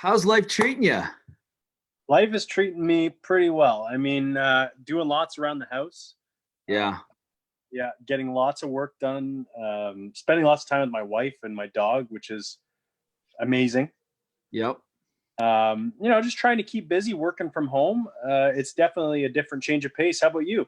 How's life treating you? Life is treating me pretty well. I mean, doing lots around the house. Uh, Yeah. yeah, getting lots of work done. Spending lots of time with my wife and my dog, which is amazing. Yep. Just trying to keep busy working from home. It's definitely a different change of pace. How about you?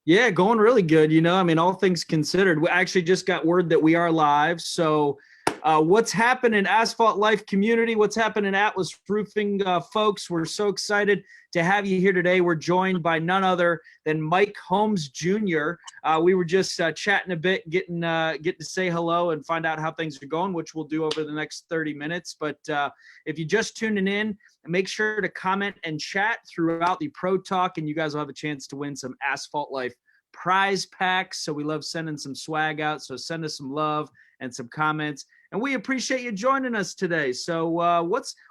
Yeah, going really good. I mean, all things considered, we actually just got word that we are live. So, what's happening, Asphalt Life community? What's happening, Atlas Roofing folks? We're so excited to have you here today. We're joined by none other than Mike Holmes Jr. We were just chatting a bit, getting to say hello and find out how things are going, which we'll do over the next 30 minutes. But if you're just tuning in, make sure to comment and chat throughout the Pro Talk, and you guys will have a chance to win some Asphalt Life prize packs. So we love sending some swag out. So send us some love and some comments. And we appreciate you joining us today. So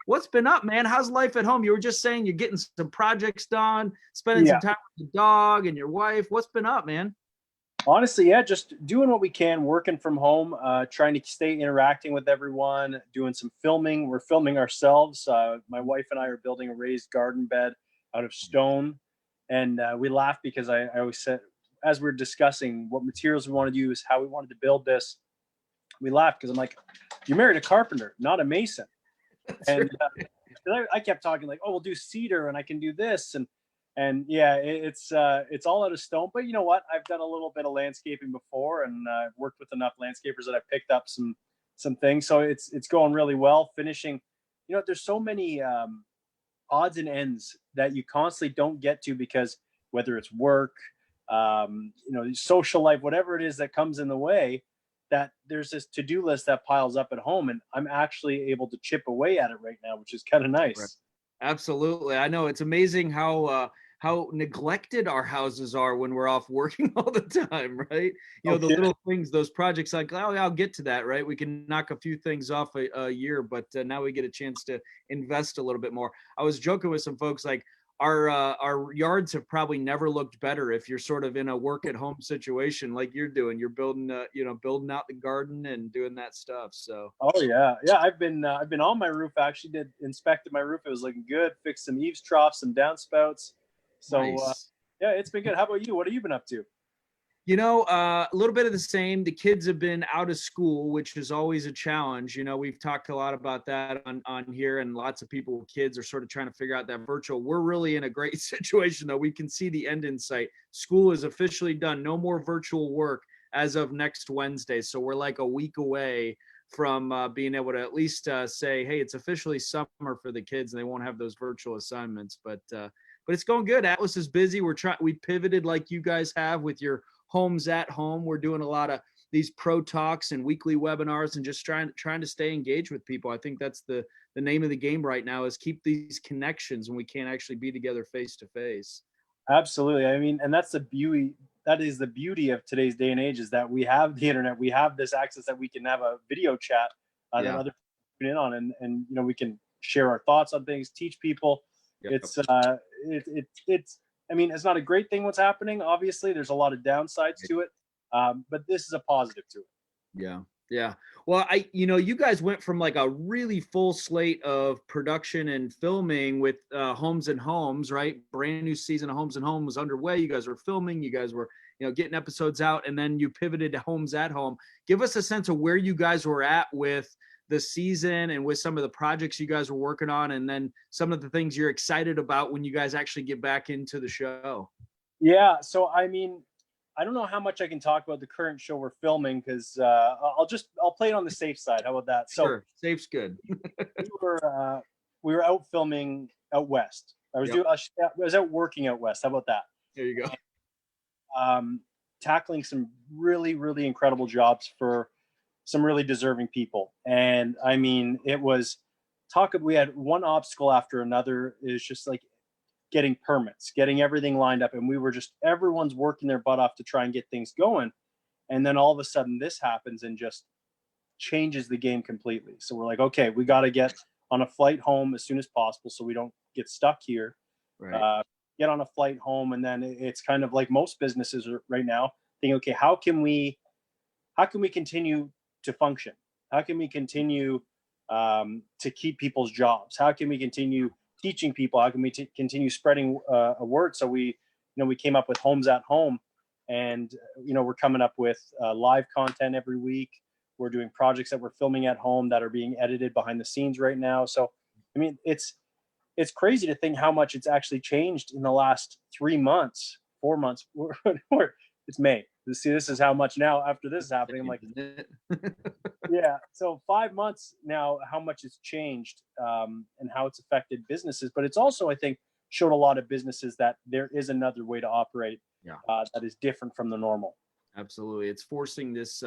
what's been up, man? How's life at home? You were just saying you're getting some projects done, spending Yeah, some time with the dog and your wife. What's been up, man? honestly, yeah, just doing what we can, working from home, trying to stay interacting with everyone, doing some filming. We're filming ourselves. My wife and I are building a raised garden bed out of stone. And we laugh because I always said, as we're discussing what materials we want to use, how we wanted to build this, we laughed because I'm like, "You married a carpenter, not a mason." That's And right. I kept talking like, "Oh, we'll do cedar, and I can do this," and yeah, it's all out of stone. But you know what? I've done a little bit of landscaping before, and I've worked with enough landscapers that I've picked up some things. So it's going really well. Finishing, there's so many odds and ends that you constantly don't get to because whether it's work, social life, whatever it is that comes in the way, that there's this to-do list that piles up at home, and I'm actually able to chip away at it right now, which is kind of Right. nice. Absolutely. I know it's amazing how neglected our houses are when we're off working all the time, right? Oh, The yeah. little things, those projects like, oh, yeah, I'll get to that, right? We can knock a few things off a year, but now we get a chance to invest a little bit more. I was joking with some folks like our yards have probably never looked better if you're sort of in a work at home situation like you're doing. You're building building out the garden and doing that stuff. So Oh yeah, yeah. I've been on my roof. Actually, did inspected my roof. It was looking good. Fixed some eaves troughs, some downspouts. So nice. yeah, it's been good. How about you? What have you been up to? A little bit of the same. The kids have been out of school, which is always a challenge. We've talked a lot about that on here, and lots of people with kids are sort of trying to figure out that virtual. We're really in a great situation, though. We can see the end in sight. School is officially done. No more virtual work as of next Wednesday. So we're like a week away from being able to at least say, hey, it's officially summer for the kids, and they won't have those virtual assignments. But it's going good. Atlas is busy. We pivoted like you guys have with your homes at home. We're doing a lot of these pro talks and weekly webinars and just trying to stay engaged with people. I think that's the name of the game right now is keep these connections when we can't actually be together face to face. Absolutely. I mean, and that's the beauty. That is the beauty of today's day and age is that we have the internet. We have this access that we can have a video chat that Yeah. other people can in on, and we can share our thoughts on things, teach people. Yep. It's I mean, it's not a great thing what's happening. Obviously, there's a lot of downsides to it, but this is a positive to it. Yeah. Yeah. Well, you guys went from like a really full slate of production and filming with Homes and Homes, right? Brand new season of Homes and Home was underway. You guys were filming, you guys were, getting episodes out, and then you pivoted to Homes at Home. Give us a sense of where you guys were at with the season and with some of the projects you guys were working on, and then some of the things you're excited about when you guys actually get back into the show. Yeah. So I mean, I don't know how much I can talk about the current show we're filming because I'll play it on the safe side. How about that? So Sure. Safe's good. we were uh, we were out filming out west. Yep. I was out working out west. How about that? There you go. Um, Tackling some really really incredible jobs for some really deserving people. And I mean, it was we had one obstacle after another. Is just like getting permits, getting everything lined up, and we were just everyone's working their butt off to try and get things going. And then all of a sudden, this happens and just changes the game completely. So we're like, okay, we got to get on a flight home as soon as possible so we don't get stuck here. Right. Uh, get on a flight home, and then it's kind of like most businesses are right now thinking, okay, how can we continue to function? How can we continue to keep people's jobs? How can we continue teaching people? How can we continue spreading a word? So we came up with Homes at Home, and we're coming up with live content every week. We're doing projects that we're filming at home that are being edited behind the scenes right now. So, I mean, it's crazy to think how much it's actually changed in the last 3 months, 4 months. It's May. See, this is how much now after this is happening. I'm like, yeah. So 5 months now, how much it's changed, and how it's affected businesses. But it's also, I think, showed a lot of businesses that there is another way to operate, that is different from the normal. Absolutely. It's forcing this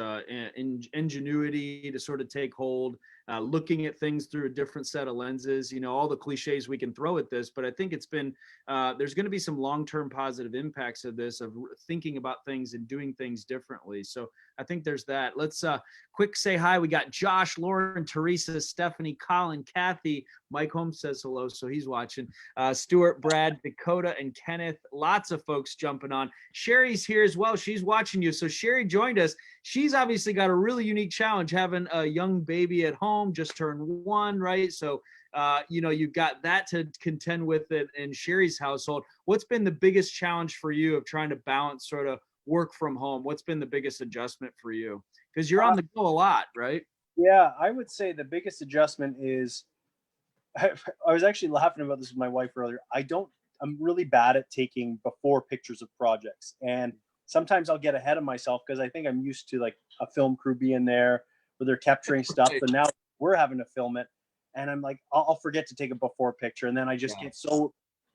ingenuity to sort of take hold, looking at things through a different set of lenses, all the cliches we can throw at this, but I think it's been, there's going to be some long-term positive impacts of this, of thinking about things and doing things differently. So I think there's that. Let's quick say hi. We got Josh, Lauren, Teresa, Stephanie, Colin, Kathy. Mike Holmes says hello, so he's watching. Stuart, Brad, Dakota, and Kenneth. Lots of folks jumping on. Sherry's here as well. She's watching you. So Sherry joined us. She's obviously got a really unique challenge, having a young baby at home, just turned 1, right? So, you've got that to contend with it in Sherry's household. What's been the biggest challenge for you of trying to balance sort of work from home? What's been the biggest adjustment for you? Because you're on the go a lot, right? Yeah, I would say the biggest adjustment is, I was actually laughing about this with my wife earlier. I'm really bad at taking before pictures of projects. And sometimes I'll get ahead of myself because I think I'm used to like a film crew being there where they're capturing stuff. But now we're having to film it. And I'm like, I'll forget to take a before picture. And then I just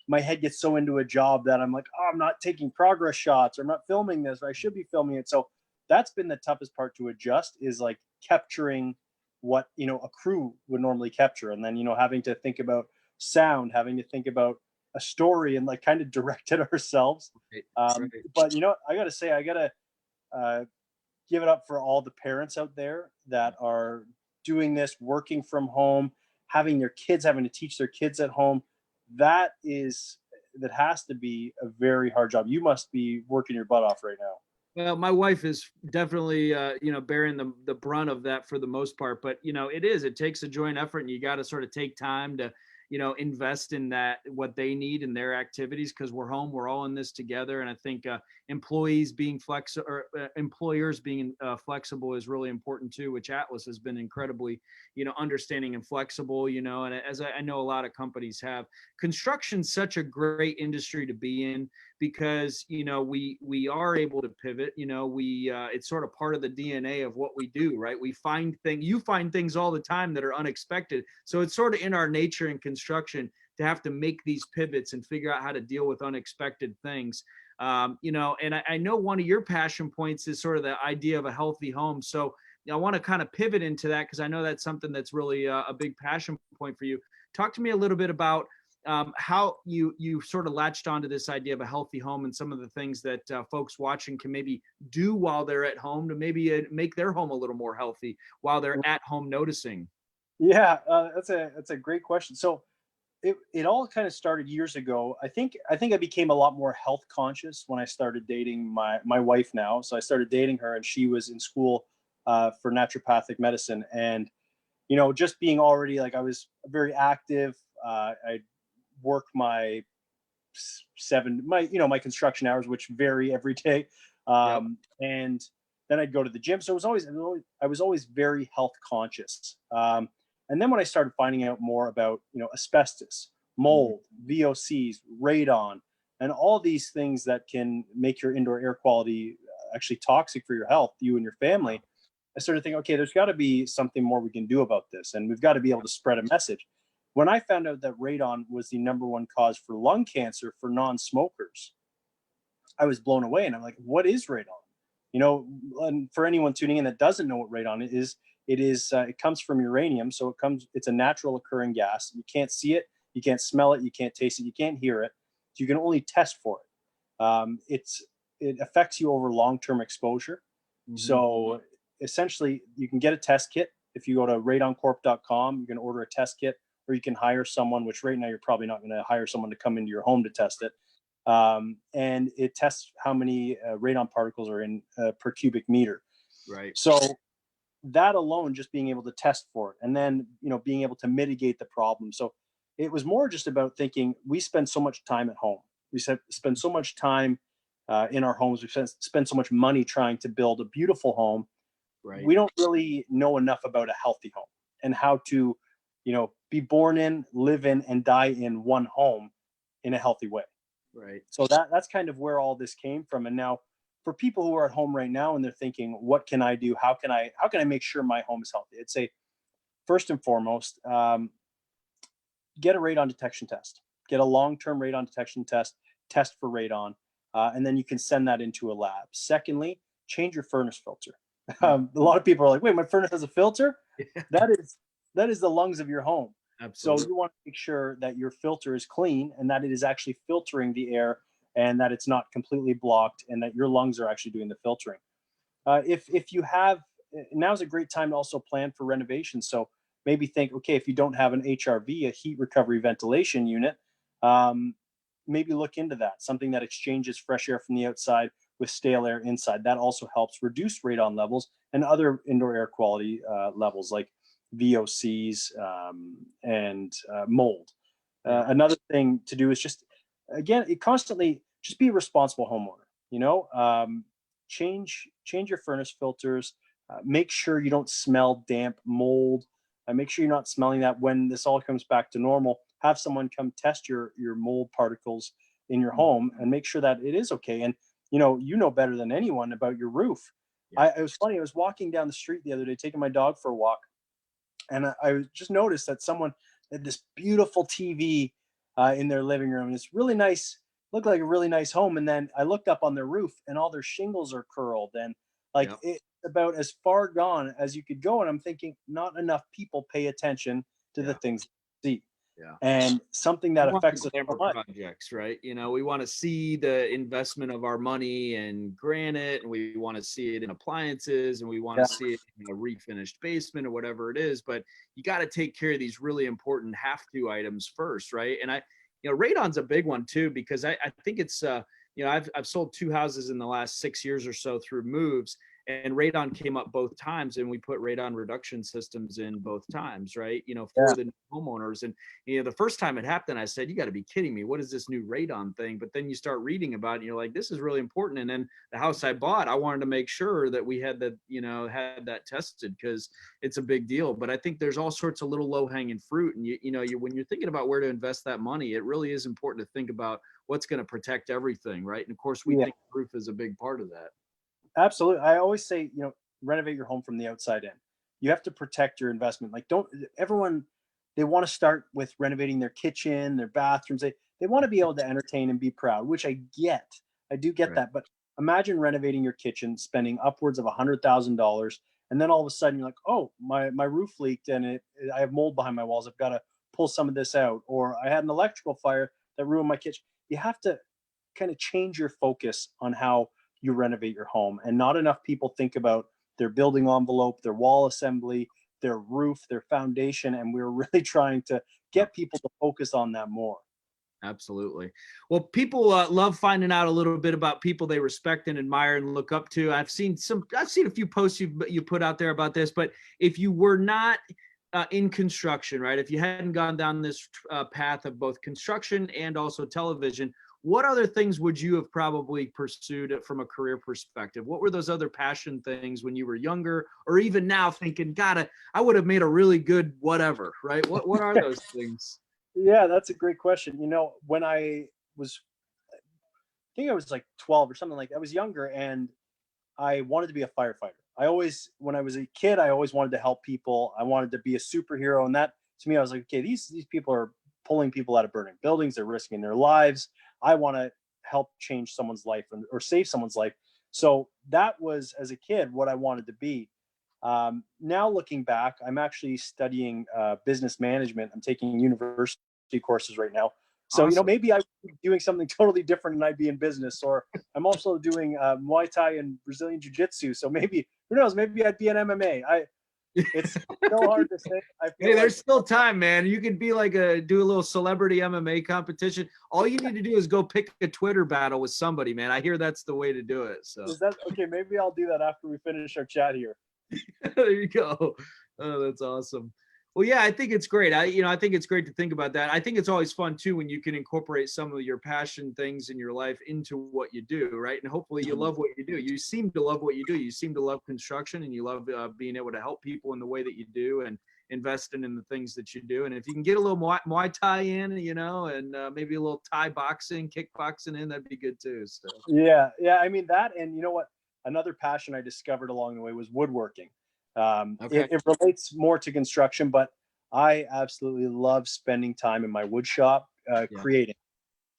my head gets so into a job that I'm like, oh, I'm not taking progress shots, or I'm not filming this, or I should be filming it. So that's been the toughest part to adjust, is like capturing what a crew would normally capture, and then having to think about sound, having to think about a story, and like kind of direct it ourselves. Right. But I gotta say, I gotta give it up for all the parents out there that are doing this, working from home, having to teach their kids at home. That has to be a very hard job. You must be working your butt off right now. Well, my wife is definitely, bearing the brunt of that for the most part. But, it takes a joint effort, and you got to sort of take time to, invest in that, what they need in their activities, because we're home, we're all in this together. And I think employers being flexible is really important too, which Atlas has been incredibly, understanding and flexible, and as I know a lot of companies have. Construction's such a great industry to be in, because we are able to pivot. It's sort of part of the DNA of what we do, right? You find things all the time that are unexpected, so it's sort of in our nature in construction to have to make these pivots and figure out how to deal with unexpected things. And I know one of your passion points is sort of the idea of a healthy home. So I want to kind of pivot into that, because I know that's something that's really a big passion point for you. Talk to me a little bit about how you sort of latched onto this idea of a healthy home, and some of the things that folks watching can maybe do while they're at home to maybe make their home a little more healthy while they're at home noticing. Yeah, that's a great question. So it all kind of started years ago. I think I became a lot more health conscious when I started dating my wife now. So I started dating her, and she was in school for naturopathic medicine, and just being already, like, I was very active. I work my my construction hours, which vary every day, Yep. and then I'd go to the gym. So I was always very health conscious. And then when I started finding out more about asbestos, mold, VOCs, radon, and all these things that can make your indoor air quality actually toxic for your health, you and your family, I started thinking, okay, there's got to be something more we can do about this, and we've got to be able to spread a message. When I found out that radon was the number 1 cause for lung cancer for non-smokers, I was blown away. And I'm like, what is radon? And for anyone tuning in that doesn't know what radon is, it comes from uranium. So it's a natural occurring gas. You can't see it, you can't smell it, you can't taste it, you can't hear it. So you can only test for it. It affects you over long-term exposure. Mm-hmm. So essentially, you can get a test kit. If you go to radoncorp.com, you can order a test kit, or you can hire someone, which right now you're probably not going to hire someone to come into your home to test it. And it tests how many radon particles are in per cubic meter. Right. So that alone, just being able to test for it, and then, being able to mitigate the problem. So it was more just about thinking, we spend so much time at home. We spend so much time in our homes. We spend so much money trying to build a beautiful home. Right. We don't really know enough about a healthy home and how to, be born in, live in, and die in one home in a healthy way. Right. So that's kind of where all this came from. And now, for people who are at home right now and they're thinking, what can I do? How can I make sure my home is healthy? I'd say, first and foremost, get a radon detection test. Get a long-term radon detection test for radon, and then you can send that into a lab. Secondly, change your furnace filter. A lot of people are like, wait, my furnace has a filter? Yeah. That is the lungs of your home. Absolutely. So you want to make sure that your filter is clean and that it is actually filtering the air, and that it's not completely blocked, and that your lungs are actually doing the filtering. If you have, now's a great time to also plan for renovation. So maybe think, okay, if you don't have an HRV, a heat recovery ventilation unit, maybe look into that. Something that exchanges fresh air from the outside with stale air inside. That also helps reduce radon levels and other indoor air quality levels like VOCs and mold. Another thing to do is just, again, constantly just be a responsible homeowner. Change your furnace filters. Make sure you don't smell damp, mold. Make sure you're not smelling that. When this all comes back to normal, have someone come test your mold particles in your home and make sure that it is okay. And you know better than anyone about your roof. Yeah. It was funny. I was walking down the street the other day, taking my dog for a walk, and I just noticed that someone had this beautiful TV in their living room. And it's really nice, looked like a really nice home. And then I looked up on their roof, and all their shingles are curled, and like it's about as far gone as you could go. And I'm thinking, not enough people pay attention to the things they see. Yeah. And something that affects us so much. Projects, right? We want to see the investment of our money in granite, and we want to see it in appliances, and we want to see it in a refinished basement or whatever it is. But you got to take care of these really important have-to items first, right? And radon's a big one too, because I think it's I've sold 2 houses in the last 6 years or so through moves, and radon came up both times, and we put radon reduction systems in both times, right? For the homeowners. And the first time it happened, I said, you got to be kidding me, what is this new radon thing? But then you start reading about it, and you're like, this is really important. And then the house I bought, I wanted to make sure that we had that had that tested, because it's a big deal. But I think there's all sorts of little low-hanging fruit, and when you're thinking about where to invest that money, it really is important to think about what's going to protect everything, right? And of course, we think roof is a big part of that. Absolutely. I always say, renovate your home from the outside in. You have to protect your investment. Like, everyone, they want to start with renovating their kitchen, their bathrooms. They want to be able to entertain and be proud, which I get. I do get that. But imagine renovating your kitchen, spending upwards of $100,000. And then all of a sudden you're like, oh, my roof leaked, and I have mold behind my walls. I've got to pull some of this out. Or I had an electrical fire that ruined my kitchen. You have to kind of change your focus on how you renovate your home. And not enough people think about their building envelope, their wall assembly, their roof, their foundation. And we're really trying to get people to focus on that more. Absolutely. Well, people love finding out a little bit about people they respect and admire and look up to. I've seen a few posts you put out there about this, but if you were not in construction, right? If you hadn't gone down this path of both construction and also television, what other things would you have probably pursued from a career perspective? What were those other passion things when you were younger, or even now thinking, God, I would have made a really good whatever, right? What are those things? Yeah, that's a great question. When I think I was like 12 or something, like I was younger, and I wanted to be a firefighter. When I was a kid, I always wanted to help people. I wanted to be a superhero. And that, to me, I was like, okay, these people are pulling people out of burning buildings. They're risking their lives. I want to help change someone's life or save someone's life. So that was, as a kid, what I wanted to be. Now looking back, I'm actually studying business management. I'm taking university courses right now. So, Awesome. maybe I would be doing something totally different and I'd be in business. Or I'm also doing Muay Thai and Brazilian Jiu-Jitsu. So maybe, who knows, maybe I'd be an MMA. It's so hard to say. Hey, there's still time, man. You could be like do a little celebrity MMA competition. All you need to do is go pick a Twitter battle with somebody, man. I hear that's the way to do it. So is that okay? Maybe I'll do that after we finish our chat here. There you go. Oh, that's awesome. Well, yeah, I think it's great. I think it's great to think about that. I think it's always fun too when you can incorporate some of your passion things in your life into what you do, right? And hopefully you love what you do. You seem to love what you do. You seem to love construction, and you love being able to help people in the way that you do, and investing in the things that you do. And if you can get a little Muay Thai in, and maybe a little Thai boxing, kickboxing in, that'd be good too. So Yeah. I mean that, and you know what? Another passion I discovered along the way was woodworking. okay, It relates more to construction, but I absolutely love spending time in my wood shop, yeah. creating,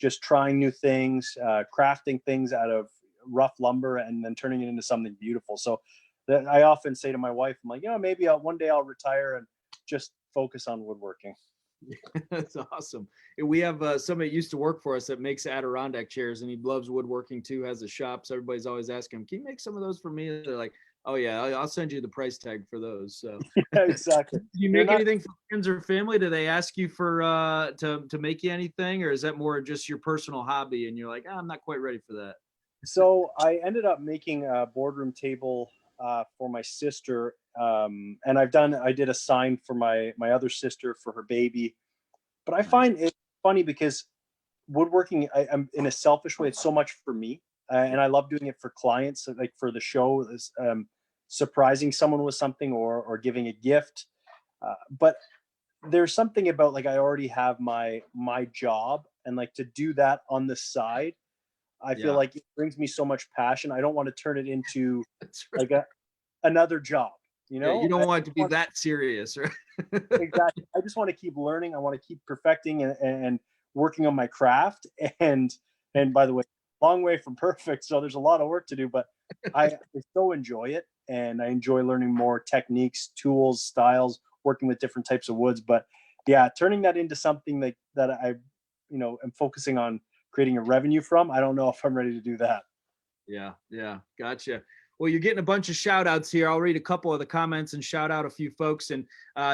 just trying new things, crafting things out of rough lumber, and then turning it into something beautiful. So that I often say to my wife, I'm like, maybe one day I'll retire and just focus on woodworking. That's awesome. And we have somebody that used to work for us that makes Adirondack chairs, and he loves woodworking too, has a shop. So everybody's always asking him, can you make some of those for me? They're like, oh yeah, I'll send you the price tag for those. So Yeah, exactly. do you make anything for friends or family? Do they ask you for to make you anything, or is that more just your personal hobby and you're like, I'm not quite ready for that? So I ended up making a boardroom table for my sister, and I did a sign for my other sister for her baby. But I Nice. find it funny because woodworking, I'm in a selfish way, it's so much for me, and I love doing it for clients, like for the show, surprising someone with something, or giving a gift. But there's something about, like, I already have my job, and like to do that on the side, I feel Yeah, like it brings me so much passion. I don't want to turn it into that's like right. another job. Yeah, you don't I want it to be want, that serious, right? exactly. I just want to keep learning. I want to keep perfecting and working on my craft. And by the way, long way from perfect. So there's a lot of work to do, but I so enjoy it, and I enjoy learning more techniques, tools, styles, working with different types of woods. But yeah, turning that into something that I, am focusing on creating a revenue from. I don't know if I'm ready to do that. Yeah, gotcha. Well, you're getting a bunch of shout outs here. I'll read a couple of the comments and shout out a few folks, and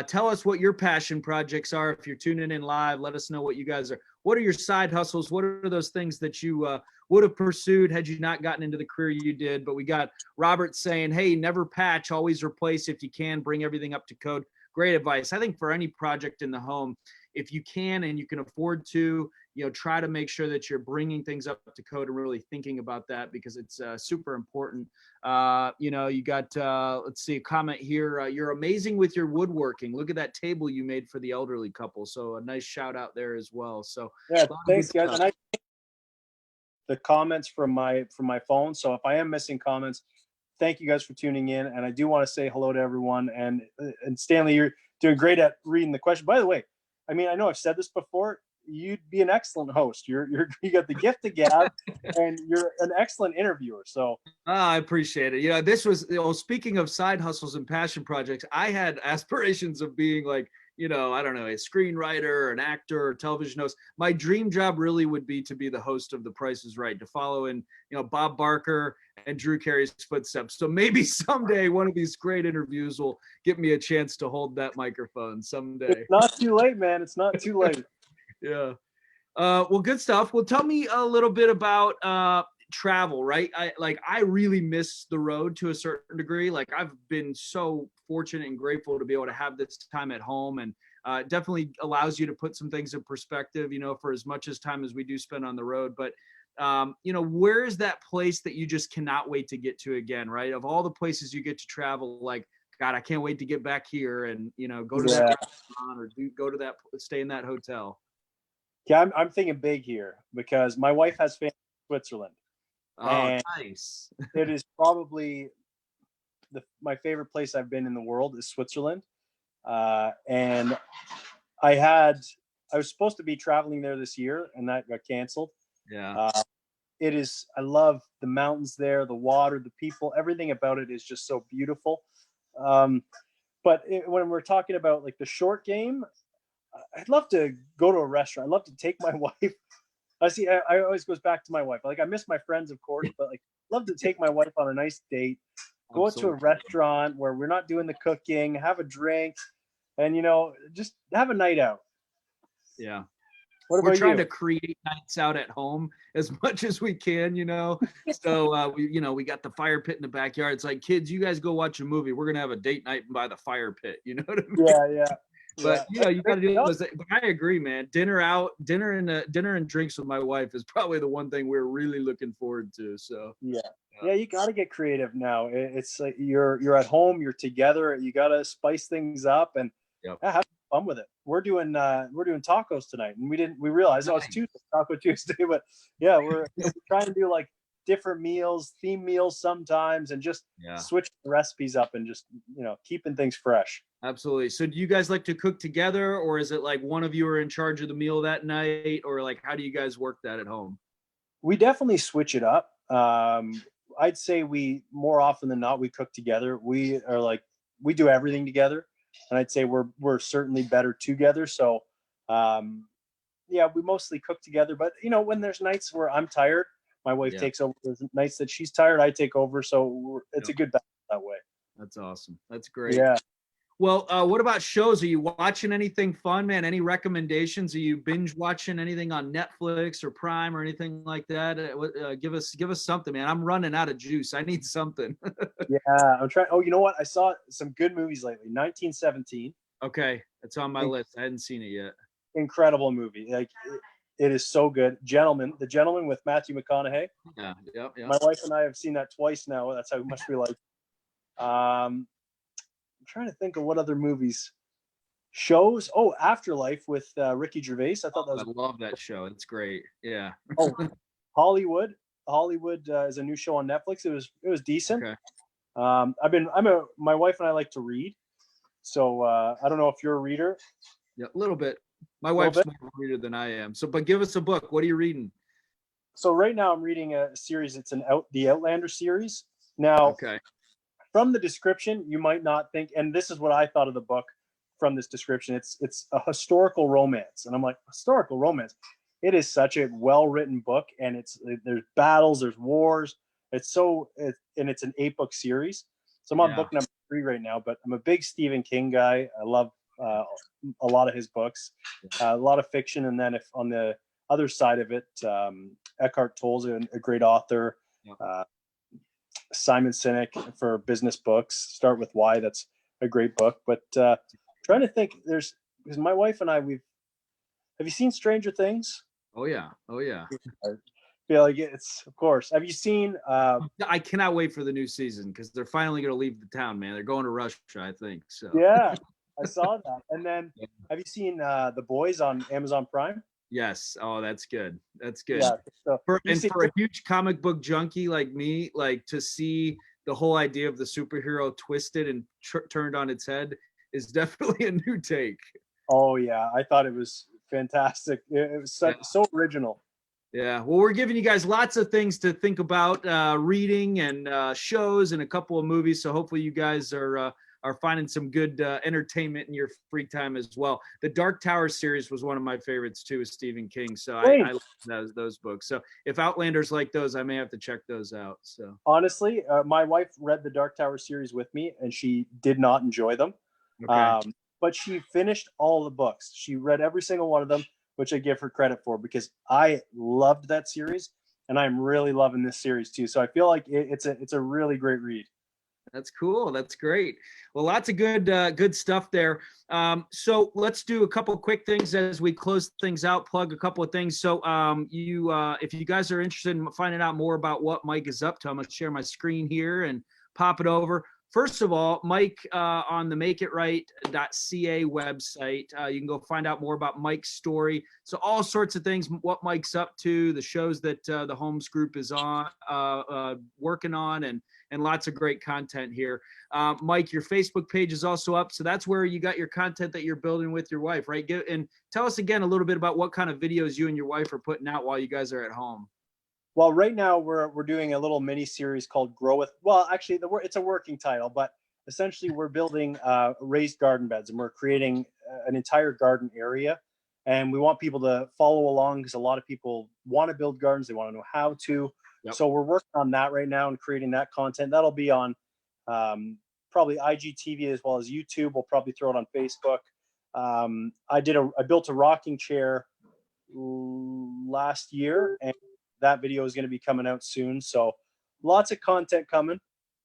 tell us what your passion projects are. If you're tuning in live, let us know what you guys are. What are your side hustles? What are those things that you would have pursued had you not gotten into the career you did? But we got Robert saying, hey, never patch, always replace if you can, bring everything up to code. Great advice. I think for any project in the home, if you can and you can afford to, try to make sure that you're bringing things up to code and really thinking about that, because it's super important. You got, let's see, a comment here. You're amazing with your woodworking. Look at that table you made for the elderly couple. So a nice shout out there as well. So Yeah, a lot of good thanks, guys. stuff. And I the comments from my phone. So if I am missing comments, thank you guys for tuning in. And I do want to say hello to everyone. And Stanley, you're doing great at reading the question. By the way, I mean, I know I've said this before. You'd be an excellent host. You got the gift of gab, and you're an excellent interviewer. So I appreciate it. This was, speaking of side hustles and passion projects, I had aspirations of being like, I don't know, a screenwriter, an actor, or television host. My dream job really would be to be the host of The Price is Right, to follow in, Bob Barker and Drew Carey's footsteps. So maybe someday one of these great interviews will give me a chance to hold that microphone someday. it's not too late, man. It's not too late. Yeah. Well, good stuff. Well, tell me a little bit about travel, right? I really miss the road to a certain degree. Like, I've been so fortunate and grateful to be able to have this time at home, and it definitely allows you to put some things in perspective, for as much as time as we do spend on the road. But where is that place that you just cannot wait to get to again, right? Of all the places you get to travel, like, God, I can't wait to get back here and, go to that Yeah. restaurant, or go to that, stay in that hotel. Yeah, I'm thinking big here because my wife has family in Switzerland, Oh, and nice. it is probably my favorite place I've been in the world is Switzerland. And I was supposed to be traveling there this year, and that got canceled. Yeah. I love the mountains there, the water, the people, everything about it is just so beautiful. But when we're talking about like the short game, I'd love to go to a restaurant. I'd love to take my wife. I always goes back to my wife. Like, I miss my friends, of course, but like, love to take my wife on a nice date, go out to a Absolutely. restaurant where we're not doing the cooking, have a drink, and just have a night out. Yeah. What we're about trying you? to create nights out at home as much as we can, you know. So we got the fire pit in the backyard. It's like, kids, you guys go watch a movie. We're gonna have a date night by the fire pit. You know what I mean? Yeah, yeah, But yeah. you got to do those. But I agree, man. Dinner and drinks with my wife is probably the one thing we're really looking forward to. So Yeah. Yeah, you got to get creative now. It's like you're at home, you're together, you got to spice things up and yep. have fun with it. We're doing tacos tonight, and we realized it's Tuesday, Taco Tuesday, but yeah, we're trying to do like different meals, theme meals sometimes, and just switch the recipes up and just keeping things fresh. Absolutely. So do you guys like to cook together, or is it like one of you are in charge of the meal that night, or like how do you guys work that at home? We definitely switch it up. I'd say we more often than not we cook together. We do everything together, and I'd say we're certainly better together. So yeah, we mostly cook together. But when there's nights where I'm tired, my wife takes over. There's nights that she's tired, I take over. So it's a good balance that way. That's awesome. That's great. Yeah. Well, what about shows? Are you watching anything fun, man? Any recommendations? Are you binge watching anything on Netflix or Prime or anything like that? Give us something, man. I'm running out of juice. I need something. Yeah, I'm trying. Oh, you know what? I saw some good movies lately. 1917. Okay, it's on my list. I hadn't seen it yet. Incredible movie. Like it is so good. The Gentleman with Matthew McConaughey. Yeah. My wife and I have seen that twice now. That's how much we like. I'm trying to think of what other movies, shows. Oh, Afterlife with Ricky Gervais. I thought that was. I love that show. It's great. Yeah. Oh, Hollywood. Hollywood is a new show on Netflix. It was decent. Okay. My wife and I like to read. So I don't know if you're a reader. Yeah, a little bit. My wife's more of a reader than I am. So, but give us a book. What are you reading? So right now I'm reading a series. It's the Outlander series. Now, from the description, you might not think, and this is what I thought of the book from this description. It's a historical romance, and I'm like, historical romance. It is such a well-written book, and there's battles, there's wars. And it's an 8-book series. So I'm on book number 3 right now, but I'm a big Stephen King guy. I love a lot of his books, a lot of fiction, and then if on the other side of it, Eckhart Tolle's a great author. Simon Sinek for business books. Start with Why. That's a great book. But trying to think, because my wife and I, have you seen Stranger Things? Oh yeah. I feel like it's, of course. Have you seen? I cannot wait for the new season because they're finally going to leave the town, man. They're going to Russia, I think. So yeah, I saw that. And then, have you seen The Boys on Amazon Prime? Yes. Oh, that's good. That's good. Yeah. So for a huge comic book junkie like me, like to see the whole idea of the superhero twisted and turned on its head is definitely a new take. Oh yeah, I thought it was fantastic. It was so original. Yeah. Well, we're giving you guys lots of things to think about, reading and shows and a couple of movies. So hopefully you guys are finding some good entertainment in your free time as well. The Dark Tower series was one of my favorites too, with Stephen King. So I love those books. So if Outlander's like those, I may have to check those out. So honestly, my wife read the Dark Tower series with me, and she did not enjoy them. Okay. But she finished all the books. She read every single one of them, which I give her credit for because I loved that series, and I'm really loving this series too. So I feel like it's a really great read. That's cool. That's great. Well, lots of good stuff there. So let's do a couple of quick things as we close things out, plug a couple of things. So if you guys are interested in finding out more about what Mike is up to, I'm going to share my screen here and pop it over. First of all, Mike, on the makeitright.ca website, you can go find out more about Mike's story. So all sorts of things, what Mike's up to, the shows that the Holmes Group is on, working on, and lots of great content here. Mike, your Facebook page is also up. So that's where you got your content that you're building with your wife, right? And tell us again a little bit about what kind of videos you and your wife are putting out while you guys are at home. Well, right now we're doing a little mini series called Grow With. Well, actually, it's a working title, but essentially we're building raised garden beds, and we're creating an entire garden area. And we want people to follow along because a lot of people want to build gardens. They want to know how to. Yep. So we're working on that right now and creating that content. That'll be on probably IGTV as well as YouTube. We'll probably throw it on Facebook. I built a rocking chair last year, and that video is going to be coming out soon. So lots of content coming.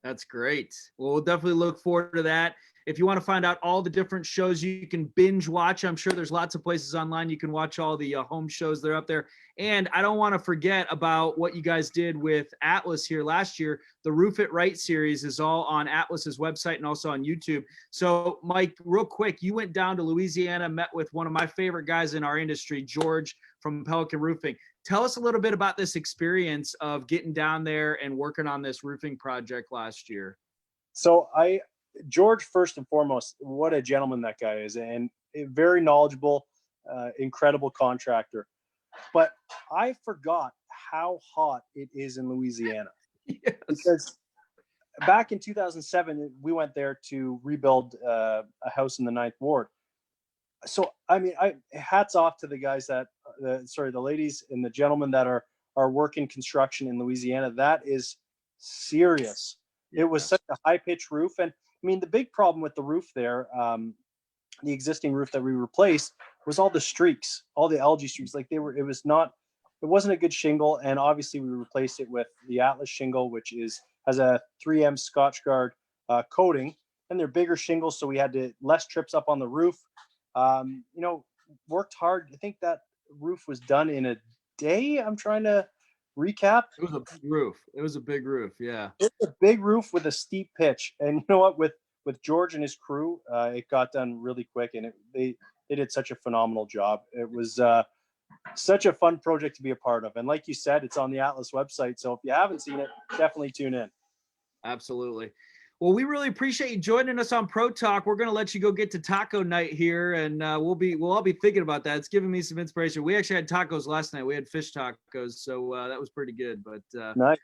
That's great. Well, we'll definitely look forward to that. If you want to find out all the different shows you can binge watch, I'm sure there's lots of places online you can watch all the home shows that are up there. And I don't want to forget about what you guys did with Atlas here last year. The Roof It Right series is all on Atlas's website and also on YouTube. So, Mike, real quick, you went down to Louisiana, met with one of my favorite guys in our industry, George from Pelican Roofing. Tell us a little bit about this experience of getting down there and working on this roofing project last year. So George, first and foremost, what a gentleman that guy is, and a very knowledgeable, incredible contractor. But I forgot how hot it is in Louisiana. Yes. Because back in 2007, we went there to rebuild a house in the 9th Ward. So, I mean, hats off to the guys that, the ladies and the gentlemen that are working construction in Louisiana. That is serious. It was such a high pitched roof. And I mean, the big problem with the roof there, the existing roof that we replaced, was all the streaks, all the algae streaks. Like it wasn't a good shingle. And obviously we replaced it with the Atlas shingle, which has a 3M Scotchgard coating, and they're bigger shingles. So we had less trips up on the roof. Worked hard. I think that roof was done in a day. I'm trying to recap. It was a big roof. It was a big roof. Yeah. It's a big roof with a steep pitch. And you know what? With George and his crew, it got done really quick, and they did such a phenomenal job. It was such a fun project to be a part of. And like you said, it's on the Atlas website. So if you haven't seen it, definitely tune in. Absolutely. Well, we really appreciate you joining us on Pro Talk. We're going to let you go get to taco night here, and we'll all be thinking about that. It's giving me some inspiration. We actually had tacos last night. We had fish tacos, so that was pretty good. But nice.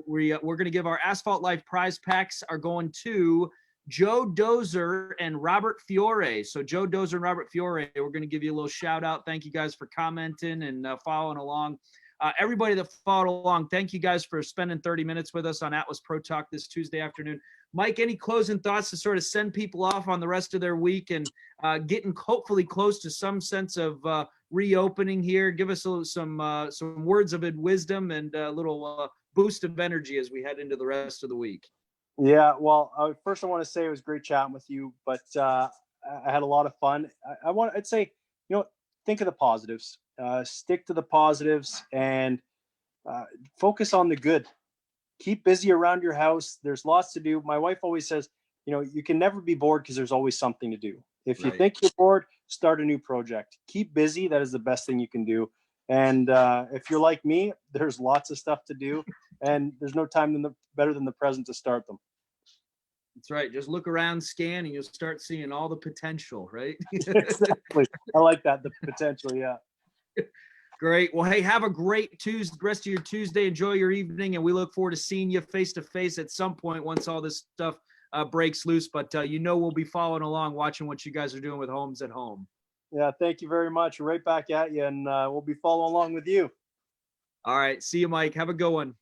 We're going to give our Asphalt Life prize packs are going to Joe Dozer and Robert Fiore. So Joe Dozer and Robert Fiore, we're going to give you a little shout out. Thank you guys for commenting and following along. Everybody that followed along, thank you guys for spending 30 minutes with us on Atlas Pro Talk this Tuesday afternoon. Mike, any closing thoughts to sort of send people off on the rest of their week and getting hopefully close to some sense of reopening here? Give us some words of wisdom and a little boost of energy as we head into the rest of the week. Yeah, well, first I want to say it was great chatting with you, but I had a lot of fun. I'd say, think of the positives. Stick to the positives and focus on the good. Keep busy around your house. There's lots to do. My wife always says, you can never be bored because there's always something to do. If you think you're bored, start a new project. Keep busy. That is the best thing you can do. And if you're like me, there's lots of stuff to do, and there's no time better than the present to start them. That's right. Just look around, scan, and you'll start seeing all the potential, right? Exactly. I like that. The potential. Yeah. Great. Well, hey, have a great rest of your Tuesday. Enjoy your evening, and we look forward to seeing you face to face at some point once all this stuff breaks loose. But we'll be following along, watching what you guys are doing with Homes at Home. Yeah, thank you very much. Right back at you, and we'll be following along with you. All right. See you, Mike. Have a good one.